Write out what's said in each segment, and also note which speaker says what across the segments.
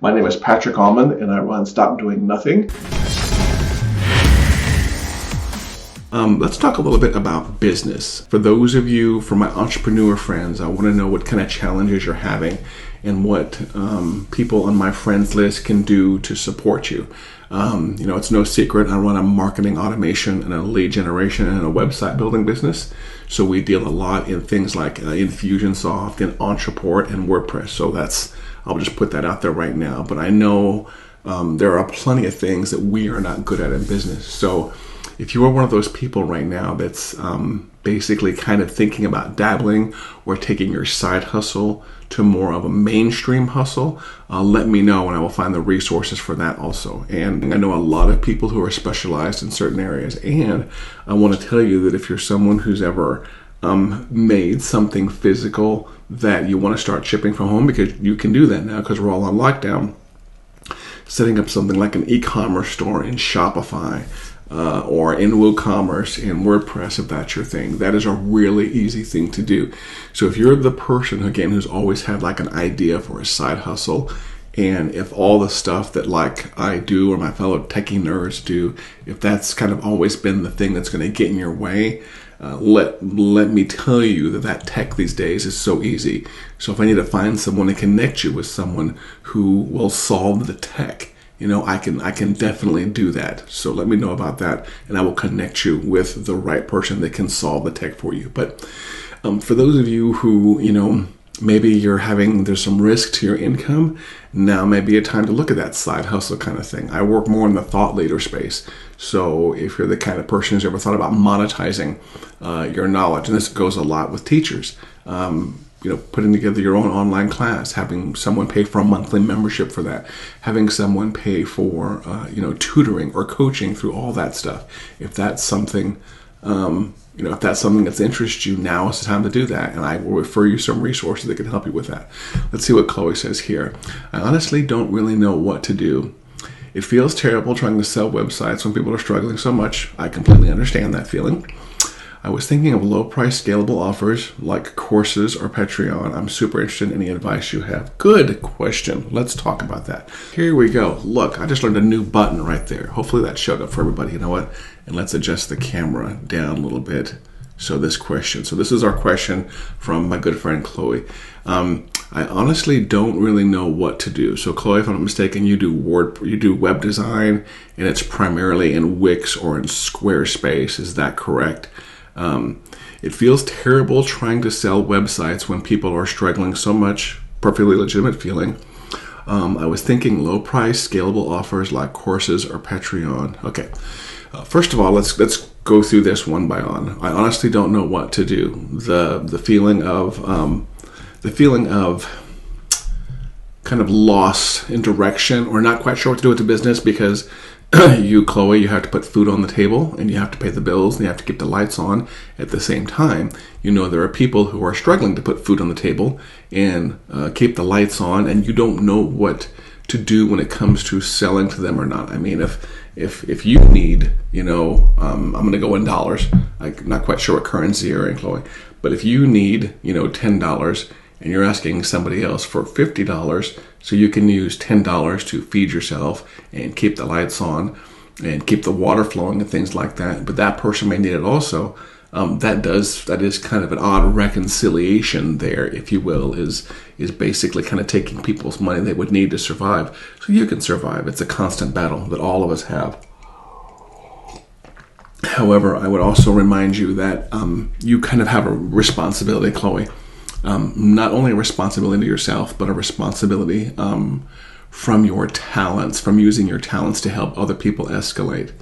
Speaker 1: My name is Patrick Allmond, and I run Stop Doing Nothing. Let's talk a little bit about business. For those of you, for my entrepreneur friends, I want to know what kind of challenges you're having and what people on my friends list can do to support you. It's no secret I run a marketing automation and a lead generation and a website building business. So we deal a lot in things like Infusionsoft and Entreport and WordPress. So I'll just put that out there right now. But I know there are plenty of things that we are not good at in business. So if you are one of those people right now that's basically kind of thinking about dabbling or taking your side hustle to more of a mainstream hustle, let me know and I will find the resources for that also. And I know a lot of people who are specialized in certain areas. And I want to tell you that if you're someone who's ever made something physical that you want to start shipping from home, because you can do that now because we're all on lockdown, setting up something like an e-commerce store in Shopify, or in WooCommerce in WordPress, if that's your thing. That is a really easy thing to do. So if you're the person, again, who's always had like an idea for a side hustle, and if all the stuff that like I do or my fellow techie nerds do, if that's kind of always been the thing that's going to get in your way, let me tell you that tech these days is so easy. So if I need to find someone to connect you with someone who will solve the tech, I can definitely do that. So let me know about that, and I will connect you with the right person that can solve the tech for you. But for those of you who, maybe there's some risk to your income, now may be a time to look at that side hustle kind of thing. I work more in the thought leader space. So if you're the kind of person who's ever thought about monetizing your knowledge, and this goes a lot with teachers, putting together your own online class, having someone pay for a monthly membership for that, having someone pay for, tutoring or coaching through all that stuff. If that's something, that's interests you, now is the time to do that. And I will refer you some resources that can help you with that. Let's see what Chloe says here. I honestly don't really know what to do. It feels terrible trying to sell websites when people are struggling so much. I completely understand that feeling. I was thinking of low-price scalable offers like courses or Patreon. I'm super interested in any advice you have. Good question. Let's talk about that. Here we go. Look, I just learned a new button right there. Hopefully that showed up for everybody. You know what? And let's adjust the camera down a little bit. So this is our question from my good friend Chloe. I honestly don't really know what to do. So Chloe, if I'm not mistaken, you do web design, and it's primarily in Wix or in Squarespace. Is that correct? It feels terrible trying to sell websites when people are struggling so much. Perfectly legitimate feeling. I was thinking low price scalable offers like courses or Patreon. Okay. First of all, let's go through this one by one. I honestly don't know what to do. The feeling of kind of loss in direction, or not quite sure what to do with the business, because Chloe, you have to put food on the table and you have to pay the bills and you have to keep the lights on at the same time. There are people who are struggling to put food on the table and keep the lights on, and you don't know what to do when it comes to selling to them or not. I mean, if you need, I'm going to go in dollars. I'm not quite sure what currency you're in, Chloe, but if you need, $10 and you're asking somebody else for $50, so you can use $10 to feed yourself and keep the lights on and keep the water flowing and things like that, but that person may need it also. That is kind of an odd reconciliation there, if you will, is basically kind of taking people's money they would need to survive so you can survive. It's a constant battle that all of us have. However, I would also remind you that you kind of have a responsibility, Chloe. Not only a responsibility to yourself, but a responsibility from your talents, from using your talents to help other people escalate.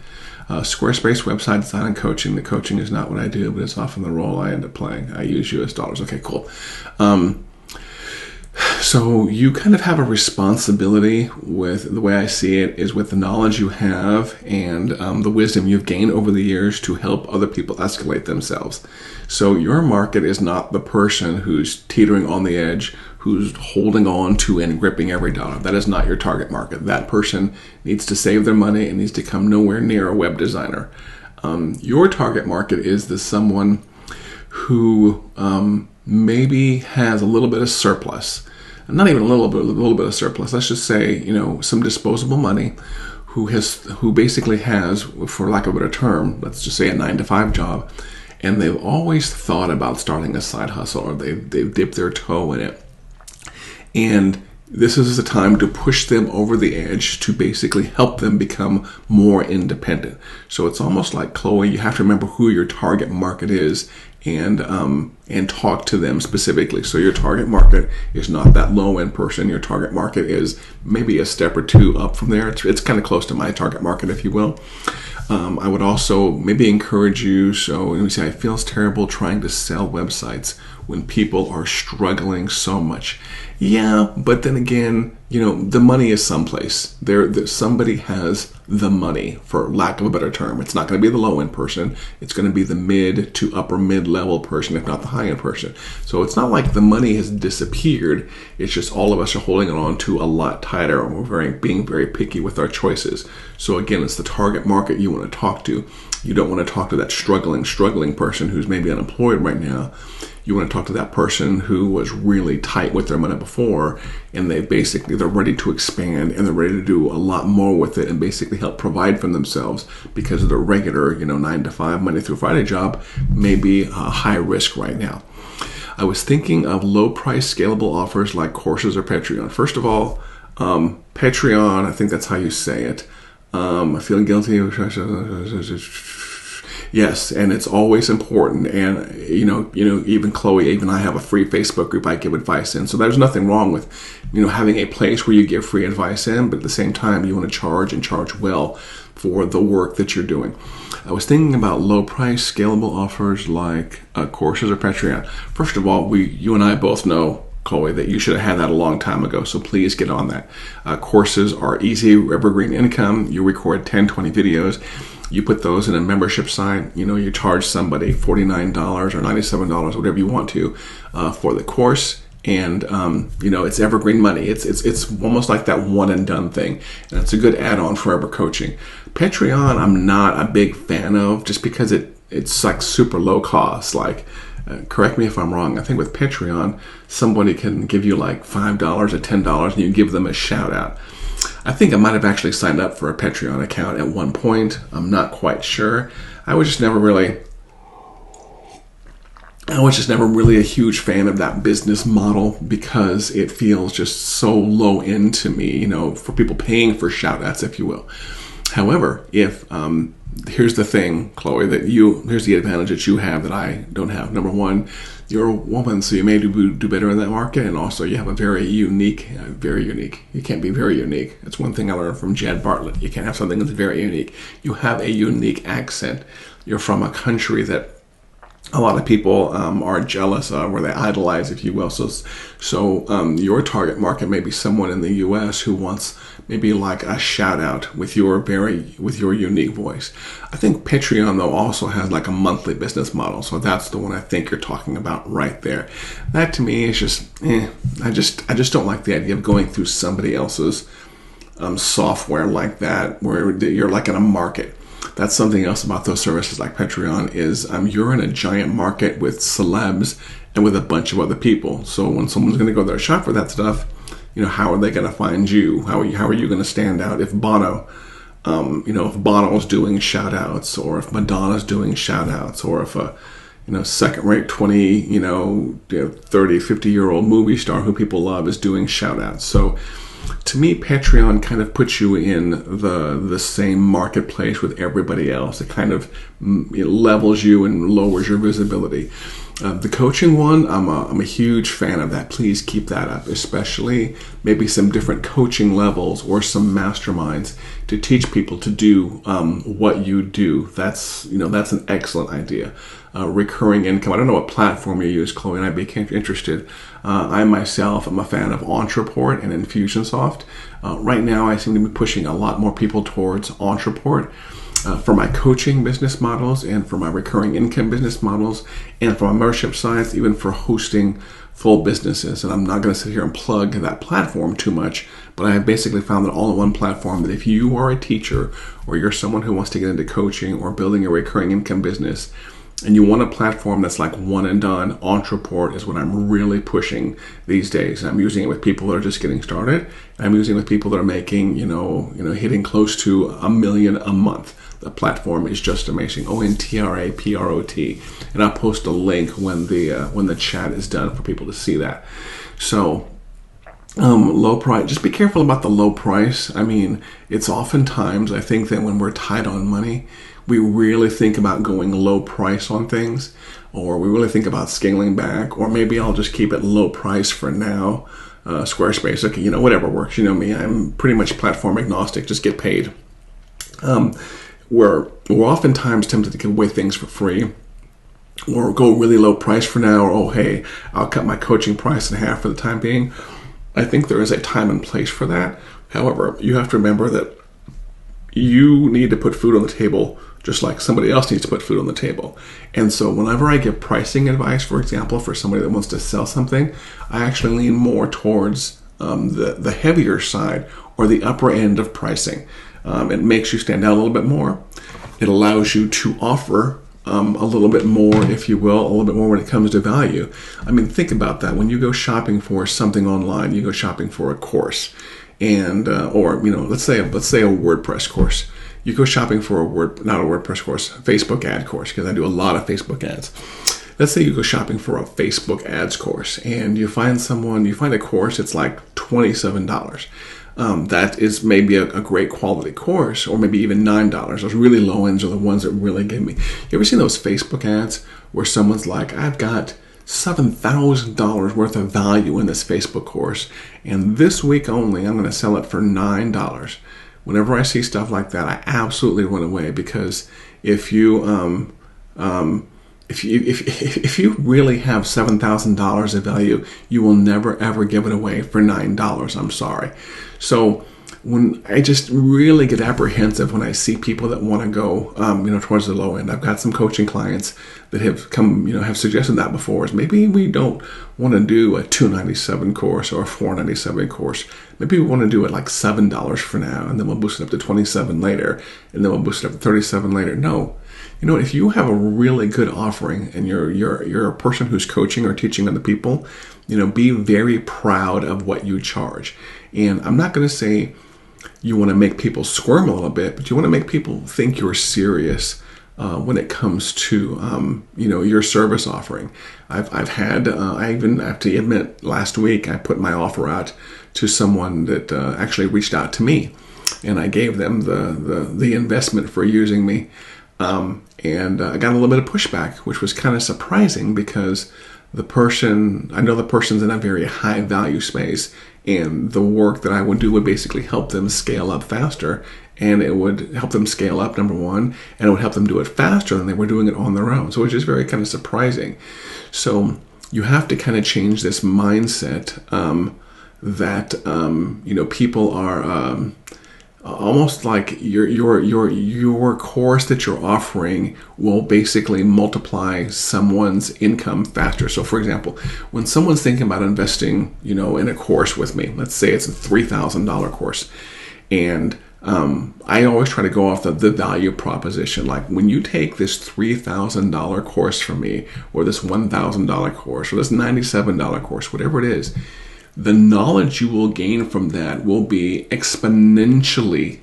Speaker 1: Squarespace website design and coaching. The coaching is not what I do, but it's often the role I end up playing. I use US dollars. Okay, cool. So you kind of have a responsibility with, the way I see it, is with the knowledge you have and the wisdom you've gained over the years to help other people escalate themselves. So your market is not the person who's teetering on the edge, who's holding on to and gripping every dollar. That is not your target market. That person needs to save their money and needs to come nowhere near a web designer. Your target market is someone who maybe has a little bit of surplus. not even a little bit of surplus. Let's just say, some disposable money, who basically has, for lack of a better term, let's just say a 9-to-5 job, and they've always thought about starting a side hustle, or they've dipped their toe in it. And this is the time to push them over the edge to basically help them become more independent. So it's almost like, Chloe, you have to remember who your target market is and talk to them specifically. So your target market is not that low-end person. Your target market is maybe a step or two up from there. It's kind of close to my target market, if you will. I would also maybe encourage you, so let me say, it feels terrible trying to sell websites when people are struggling so much. Yeah, but then again, the money is someplace. Somebody has the money, for lack of a better term. It's not going to be the low-end person. It's going to be the mid to upper mid-level person, if not the high-end person. So it's not like the money has disappeared. It's just all of us are holding on to a lot tighter, and we're being very picky with our choices. So again, it's the target market you want to talk to. You don't want to talk to that struggling person who's maybe unemployed right now. You want to talk to that person who was really tight with their money before, and they're ready to expand, and they're ready to do a lot more with it and basically help provide for themselves, because of their regular, 9-to-5, Monday through Friday job may be high risk right now. I was thinking of low price scalable offers like courses or Patreon. First of all, Patreon, I think that's how you say it. I'm feeling guilty. Yes, and it's always important. And even Chloe, even I have a free Facebook group I give advice in. So there's nothing wrong with, having a place where you give free advice in, but at the same time, you want to charge well for the work that you're doing. I was thinking about low price scalable offers like courses or Patreon. First of all, you and I both know, Chloe, that you should have had that a long time ago, so please get on that. Courses are easy, evergreen income. You record 10, 20 videos. You put those in a membership site. You charge somebody $49 or $97, whatever you want to, for the course. And it's evergreen money. It's almost like that one and done thing, and it's a good add-on forever coaching. Patreon, I'm not a big fan of, just because it's like super low cost. Like, correct me if I'm wrong, I think with Patreon, somebody can give you like $5 or $10 and you give them a shout out. I think I might have actually signed up for a Patreon account at one point. I'm not quite sure. I was just never really a huge fan of that business model, because it feels just so low end to me, for people paying for shout outs, if you will. However, here's the thing, Chloe, here's the advantage that you have that I don't have. Number one, you're a woman, so you may do better in that market, and also you have a very unique. You can't be very unique. That's one thing I learned from Jed Bartlett. You can't have something that's very unique. You have a unique accent. You're from a country that a lot of people are jealous of, or they idolize, if you will. So your target market may be someone in the U.S. who wants maybe like a shout out with your unique voice. I think Patreon though also has like a monthly business model, so that's the one I think you're talking about right there. That to me is just, I just don't like the idea of going through somebody else's software like that, where you're like in a market. That's something else about those services like Patreon is you're in a giant market with celebs and with a bunch of other people. So when someone's going to go there shop for that stuff, how are they going to find you? How are you going to stand out if Bono, if Bono's doing shout outs, or if Madonna's doing shout outs, or if a second-rate 20, 30, 50-year-old movie star who people love is doing shout outs. So to me, Patreon kind of puts you in the same marketplace with everybody else. It kind of levels you and lowers your visibility. The coaching one, I'm a huge fan of that. Please keep that up, especially maybe some different coaching levels or some masterminds to teach people to do what you do. That's an excellent idea. Recurring income. I don't know what platform you use, Chloe, and I'd be interested. I myself am a fan of Entreport and Infusionsoft. Right now, I seem to be pushing a lot more people towards Entreport for my coaching business models, and for my recurring income business models, and for my membership sites, even for hosting full businesses. And I'm not going to sit here and plug that platform too much, but I have basically found that all-in-one platform that if you are a teacher, or you're someone who wants to get into coaching or building a recurring income business, and you want a platform that's like one and done, Entreport is what I'm really pushing these days. I'm using it with people that are just getting started. I'm using it with people that are making, hitting close to $1 million a month. The platform is just amazing. ONTRAPROT, and I'll post a link when the chat is done for people to see that. So. Low price, just be careful about the low price. I mean, it's oftentimes, I think that when we're tight on money, we really think about going low price on things, or we really think about scaling back, or maybe I'll just keep it low price for now. Squarespace, okay, whatever works. You know me, I'm pretty much platform agnostic, just get paid. We're oftentimes tempted to give away things for free, or go really low price for now, or, oh, hey, I'll cut my coaching price in half for the time being. I think there is a time and place for that. However, you have to remember that you need to put food on the table just like somebody else needs to put food on the table. And so whenever I give pricing advice, for example, for somebody that wants to sell something, I actually lean more towards the heavier side or the upper end of pricing. It makes you stand out a little bit more. It allows you to offer a little bit more, if you will, a little bit more when it comes to value. I mean, think about that. When you go shopping for something online, you go shopping for a course, and let's say a WordPress course. You go shopping for not a WordPress course, Facebook ad course, because I do a lot of Facebook ads. Let's say you go shopping for a Facebook ads course, and you find a course that's like $27. That is maybe a great quality course, or maybe even $9. Those really low ends are the ones that really give me. You ever seen those Facebook ads where someone's like, I've got $7,000 worth of value in this Facebook course, and this week only I'm going to sell it for $9. Whenever I see stuff like that, I absolutely run away, because if you if you really have $7,000 of value, you will never ever give it away for $9. I'm sorry. So when I just really get apprehensive when I see people that want to go, towards the low end. I've got some coaching clients that have come, have suggested that before. Is maybe we don't want to do a $297 course or a $497 course. Maybe we want to do it like $7 for now, and then we'll boost it up to $27 later, and then we'll boost it up to $37 later. No. If you have a really good offering and you're a person who's coaching or teaching other people, be very proud of what you charge. And I'm not going to say you want to make people squirm a little bit, but you want to make people think you're serious when it comes to your service offering. I even have to admit, last week I put my offer out to someone that actually reached out to me, and I gave them the investment for using me. And I got a little bit of pushback, which was kind of surprising, because the person's in a very high value space, and the work that I would do would basically help them scale up faster, and it would help them scale up, number one, and it would help them do it faster than they were doing it on their own. So it was just very kind of surprising. So you have to kind of change this mindset that people are almost like your course that you're offering will basically multiply someone's income faster. So for example, when someone's thinking about investing, in a course with me, let's say it's a $3,000 course, and I always try to go off the value proposition. Like, when you take this $3,000 course from me, or this $1,000 course, or this $97 course, whatever it is, the knowledge you will gain from that will be exponentially.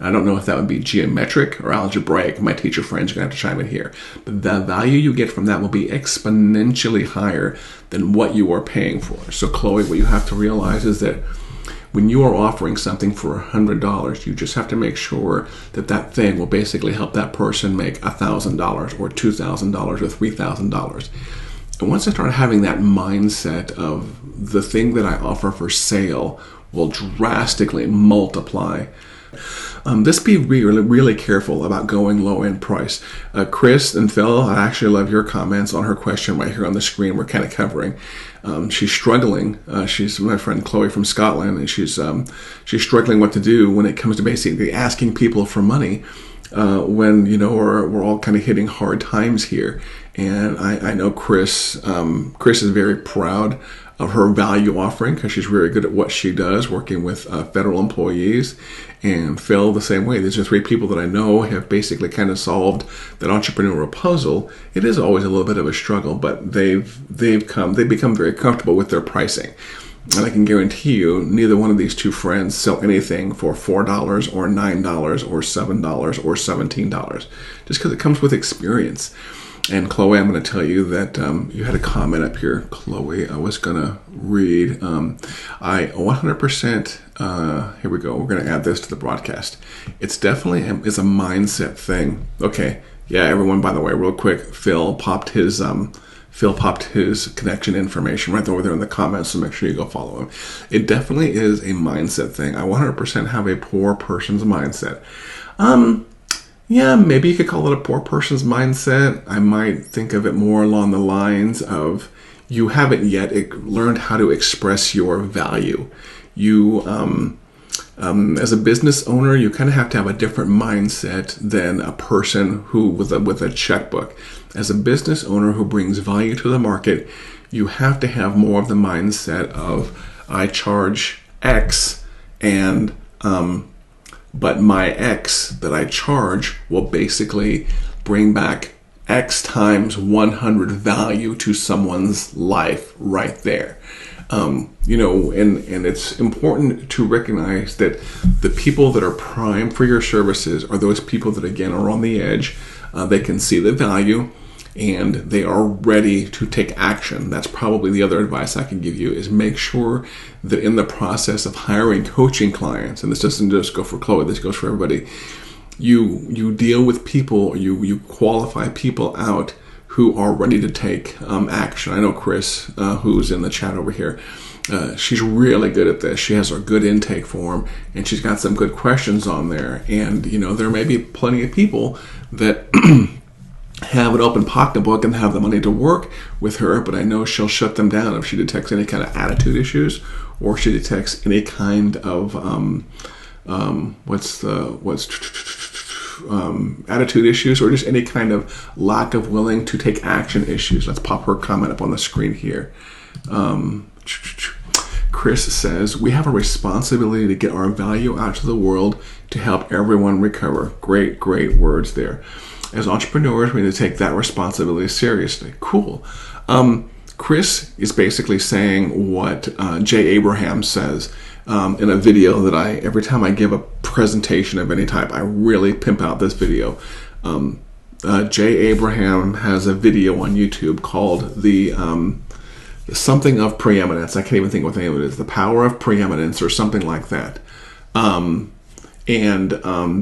Speaker 1: I don't know if that would be geometric or algebraic. My teacher friends are going to have to chime in here. But the value you get from that will be exponentially higher than what you are paying for. So Chloe, what you have to realize is that when you are offering something for $100, you just have to make sure that thing will basically help that person make $1,000 or $2,000 or $3,000. And once I start having that mindset of the thing that I offer for sale will drastically multiply, just be really, really careful about going low in price. Chris and Phil, I actually love your comments on her question right here on the screen we're kind of covering. She's struggling. She's my friend Chloe from Scotland, and she's struggling what to do when it comes to basically asking people for money. When we're all kind of hitting hard times here, and I know Chris is very proud of her value offering, because she's really good at what she does, working with federal employees. And Phil, the same way. These are three people that I know have basically kind of solved that entrepreneurial puzzle. It is always a little bit of a struggle, but they've become very comfortable with their pricing. And I can guarantee you, neither one of these two friends sell anything for $4 or $9 or $7 or $17, just because it comes with experience. And Chloe, I'm going to tell you that you had a comment up here, Chloe. I was going to read. I 100%, here we go. We're going to add this to the broadcast. It's definitely is a mindset thing. Okay. Yeah, everyone, by the way, real quick, Phil popped his connection information right over there in the comments, so make sure you go follow him. It definitely is a mindset thing. I 100% have a poor person's mindset. Yeah, maybe you could call it a poor person's mindset. I might think of it more along the lines of you haven't yet learned how to express your value. You, as a business owner, you kind of have to have a different mindset than a person who with a checkbook. As a business owner who brings value to the market, you have to have more of the mindset of I charge X and but my X that I charge will basically bring back X times 100 value to someone's life right there. And it's important to recognize that the people that are prime for your services are those people that, again, are on the edge. They can see the value and they are ready to take action. That's probably the other advice I can give you, is make sure that in the process of hiring coaching clients, and this doesn't just go for Chloe, this goes for everybody, you deal with people, you qualify people out who are ready to take action. I know Chris, who's in the chat over here, she's really good at this. She has a good intake form and she's got some good questions on there. And, there may be plenty of people that have an open pocketbook and have the money to work with her, but I know she'll shut them down if she detects any kind of attitude issues, or she detects any kind of attitude issues, or just any kind of lack of willing to take action issues. Let's pop her comment up on the screen here. Chris says, we have a responsibility to get our value out to the world to help everyone recover. Great words there. As entrepreneurs, we need to take that responsibility seriously. Cool. Chris is basically saying what Jay Abraham says in a video that every time I give a presentation of any type, I really pimp out this video. Jay Abraham has a video on YouTube called the something of preeminence. I can't even think what the name of it is. The power of preeminence or something like that. And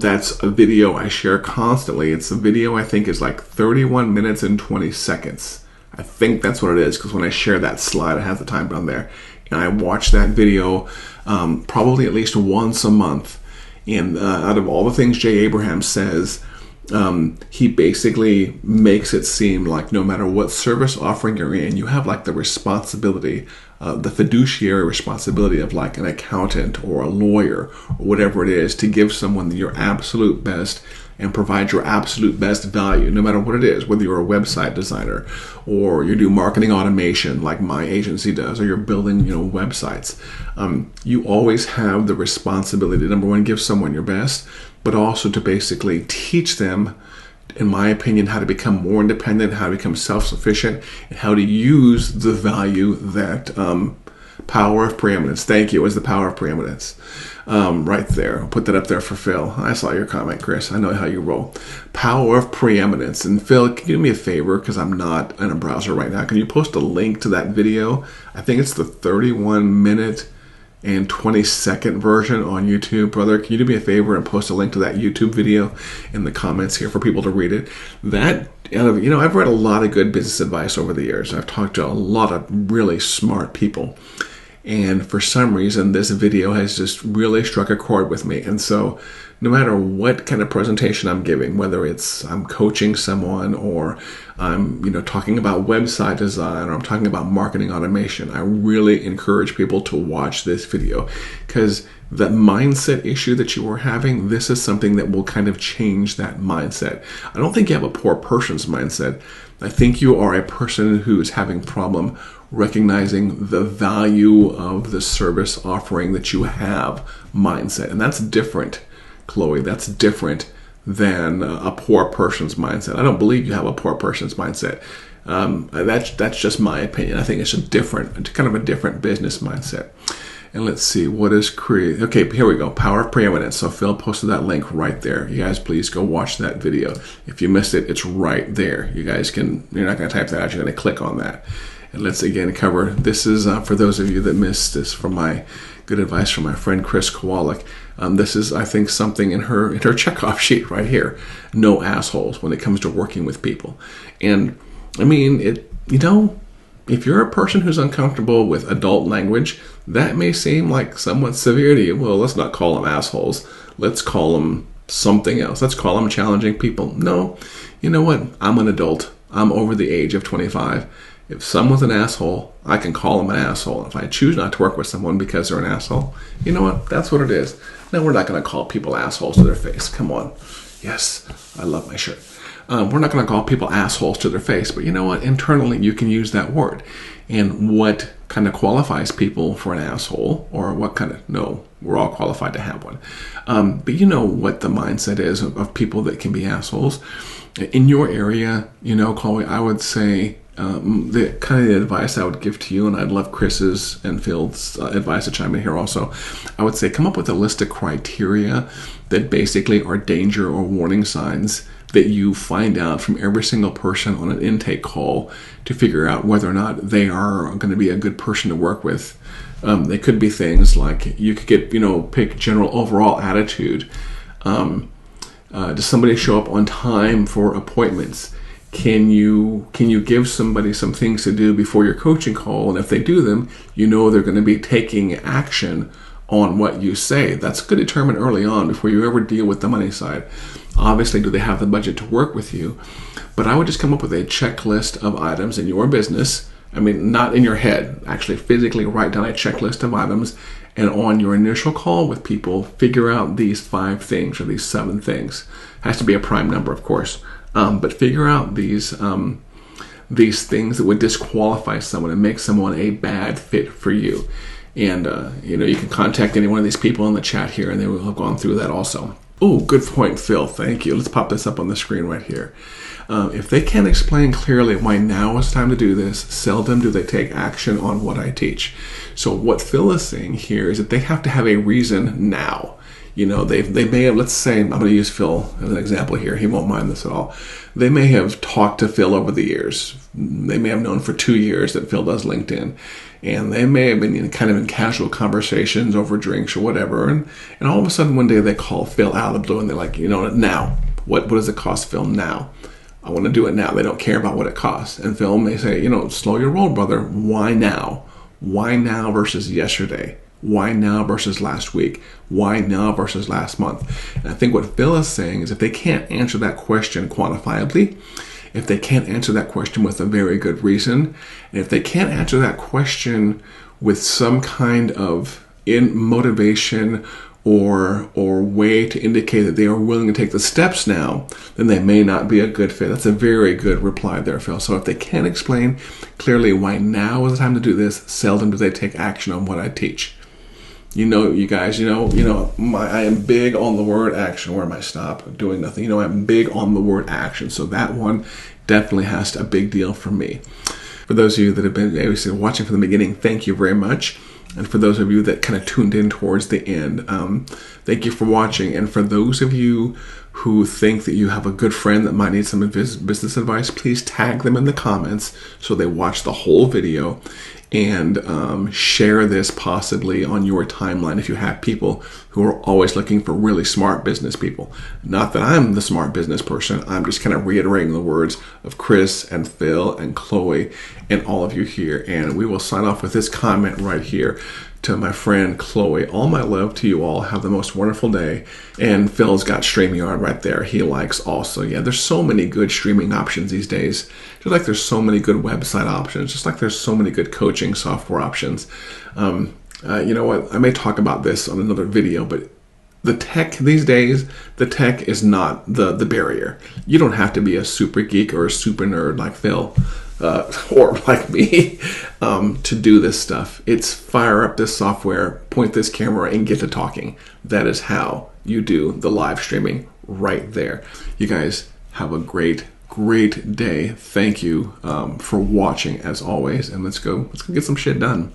Speaker 1: that's a video I share constantly. It's a video I think is like 31 minutes and 20 seconds. I think that's what it is, because when I share that slide, it has the time down there. And I watch that video probably at least once a month. And out of all the things Jay Abraham says, he basically makes it seem like no matter what service offering you're in, you have like the responsibility, the fiduciary responsibility of like an accountant or a lawyer or whatever it is, to give someone your absolute best and provide your absolute best value, no matter what it is, whether you're a website designer or you do marketing automation like my agency does, or you're building, websites. You always have the responsibility to, number one, give someone your best, but also to basically teach them, in my opinion, how to become more independent, how to become self-sufficient, and how to use the value that power of preeminence. Thank you. It was the power of preeminence. Right there. I'll put that up there for Phil. I saw your comment, Chris. I know how you roll. Power of preeminence. And Phil, can you do me a favor, because I'm not in a browser right now. Can you post a link to that video? I think it's the 31-minute and 20-second version on YouTube, brother. Can you do me a favor and post a link to that YouTube video in the comments here for people to read it? That, I've read a lot of good business advice over the years. I've talked to a lot of really smart people. And for some reason, this video has just really struck a chord with me. And so no matter what kind of presentation I'm giving, whether it's I'm coaching someone or I'm talking about website design or I'm talking about marketing automation, I really encourage people to watch this video, because that mindset issue that you were having, this is something that will kind of change that mindset. I don't think you have a poor person's mindset. I think you are a person who is having problem recognizing the value of the service offering that you have mindset. And that's different, Chloe. That's different than a poor person's mindset. I don't believe you have a poor person's mindset. That's just my opinion. I think it's kind of a different business mindset. And let's see, what is create? Okay, here we go. Power of preeminence. So Phil posted that link right there. You guys, please go watch that video. If you missed it, it's right there. You guys you're not going to type that out. You're going to click on that. And let's again cover. This is for those of you that missed this from my good advice from my friend Chris Kowalik. This is, I think, something in her checkoff sheet right here. No assholes when it comes to working with people. And I mean, if you're a person who's uncomfortable with adult language, that may seem like somewhat severe to you. Well, let's not call them assholes. Let's call them something else. Let's call them challenging people. No, you know what? I'm an adult. I'm over the age of 25. If someone's an asshole, I can call them an asshole. If I choose not to work with someone because they're an asshole, you know what? That's what it is. Now, we're not going to call people assholes to their face. Come on. Yes, I love my shirt. We're not going to call people assholes to their face, but you know what? Internally, you can use that word. And what kind of qualifies people for an asshole, or what kind of, no, we're all qualified to have one. But you know what the mindset is of people that can be assholes. In your area, Chloe, I would say the kind of advice I would give to you, and I'd love Chris's and Phil's advice to chime in here also, I would say come up with a list of criteria that basically are danger or warning signs that you find out from every single person on an intake call to figure out whether or not they are going to be a good person to work with. They could be things like you could get, pick general overall attitude. Does somebody show up on time for appointments? Can you give somebody some things to do before your coaching call? And if they do them, they're going to be taking action on what you say. That's good to determine early on before you ever deal with the money side. Obviously, do they have the budget to work with you? But I would just come up with a checklist of items in your business. I mean, not in your head, actually physically write down a checklist of items, and on your initial call with people, figure out these 5 things or these 7 things. Has to be a prime number, of course. But figure out these things that would disqualify someone and make someone a bad fit for you. And, you can contact any one of these people in the chat here, and they will have gone through that also. Oh, good point, Phil. Thank you. Let's pop this up on the screen right here. If they can't explain clearly why now is time to do this, seldom do they take action on what I teach. So what Phil is saying here is that they have to have a reason now. They may have, let's say, I'm going to use Phil as an example here. He won't mind this at all. They may have talked to Phil over the years. They may have known for 2 years that Phil does LinkedIn. And they may have been in casual conversations over drinks or whatever. And all of a sudden one day they call Phil out of the blue and they're like, now, what does it cost Phil now? I want to do it now. They don't care about what it costs. And Phil may say, slow your roll, brother. Why now? Why now versus yesterday? Why now versus last week? Why now versus last month? And I think what Phil is saying is if they can't answer that question quantifiably, if they can't answer that question with a very good reason, and if they can't answer that question with some kind of motivation or way to indicate that they are willing to take the steps now, then they may not be a good fit. That's a very good reply there, Phil. So if they can't explain clearly why now is the time to do this, seldom do they take action on what I teach. You guys, I am big on the word action. Where am I? Stop doing nothing. I'm big on the word action. So that one definitely has a big deal for me. For those of you that have been watching from the beginning, thank you very much. And for those of you that kind of tuned in towards the end, thank you for watching. And for those of you who think that you have a good friend that might need some business advice, please tag them in the comments so they watch the whole video. And share this possibly on your timeline if you have people who are always looking for really smart business people. Not that I'm the smart business person. I'm just kind of reiterating the words of Chris and Phil and Chloe and all of you here. And we will sign off with this comment right here. to my friend Chloe. All my love to you all. Have the most wonderful day. And Phil's got StreamYard right there. He likes also. Yeah, there's so many good streaming options these days. Just like there's so many good website options. Just like there's so many good coaching software options. You know what? I may talk about this on another video, but the tech these days, the tech is not the barrier. You don't have to be a super geek or a super nerd like Phil or like me to do this stuff. It's fire up this software, point this camera, and get to talking. That is how you do the live streaming right there. You guys have a great day. Thank you for watching as always, and let's go get some shit done.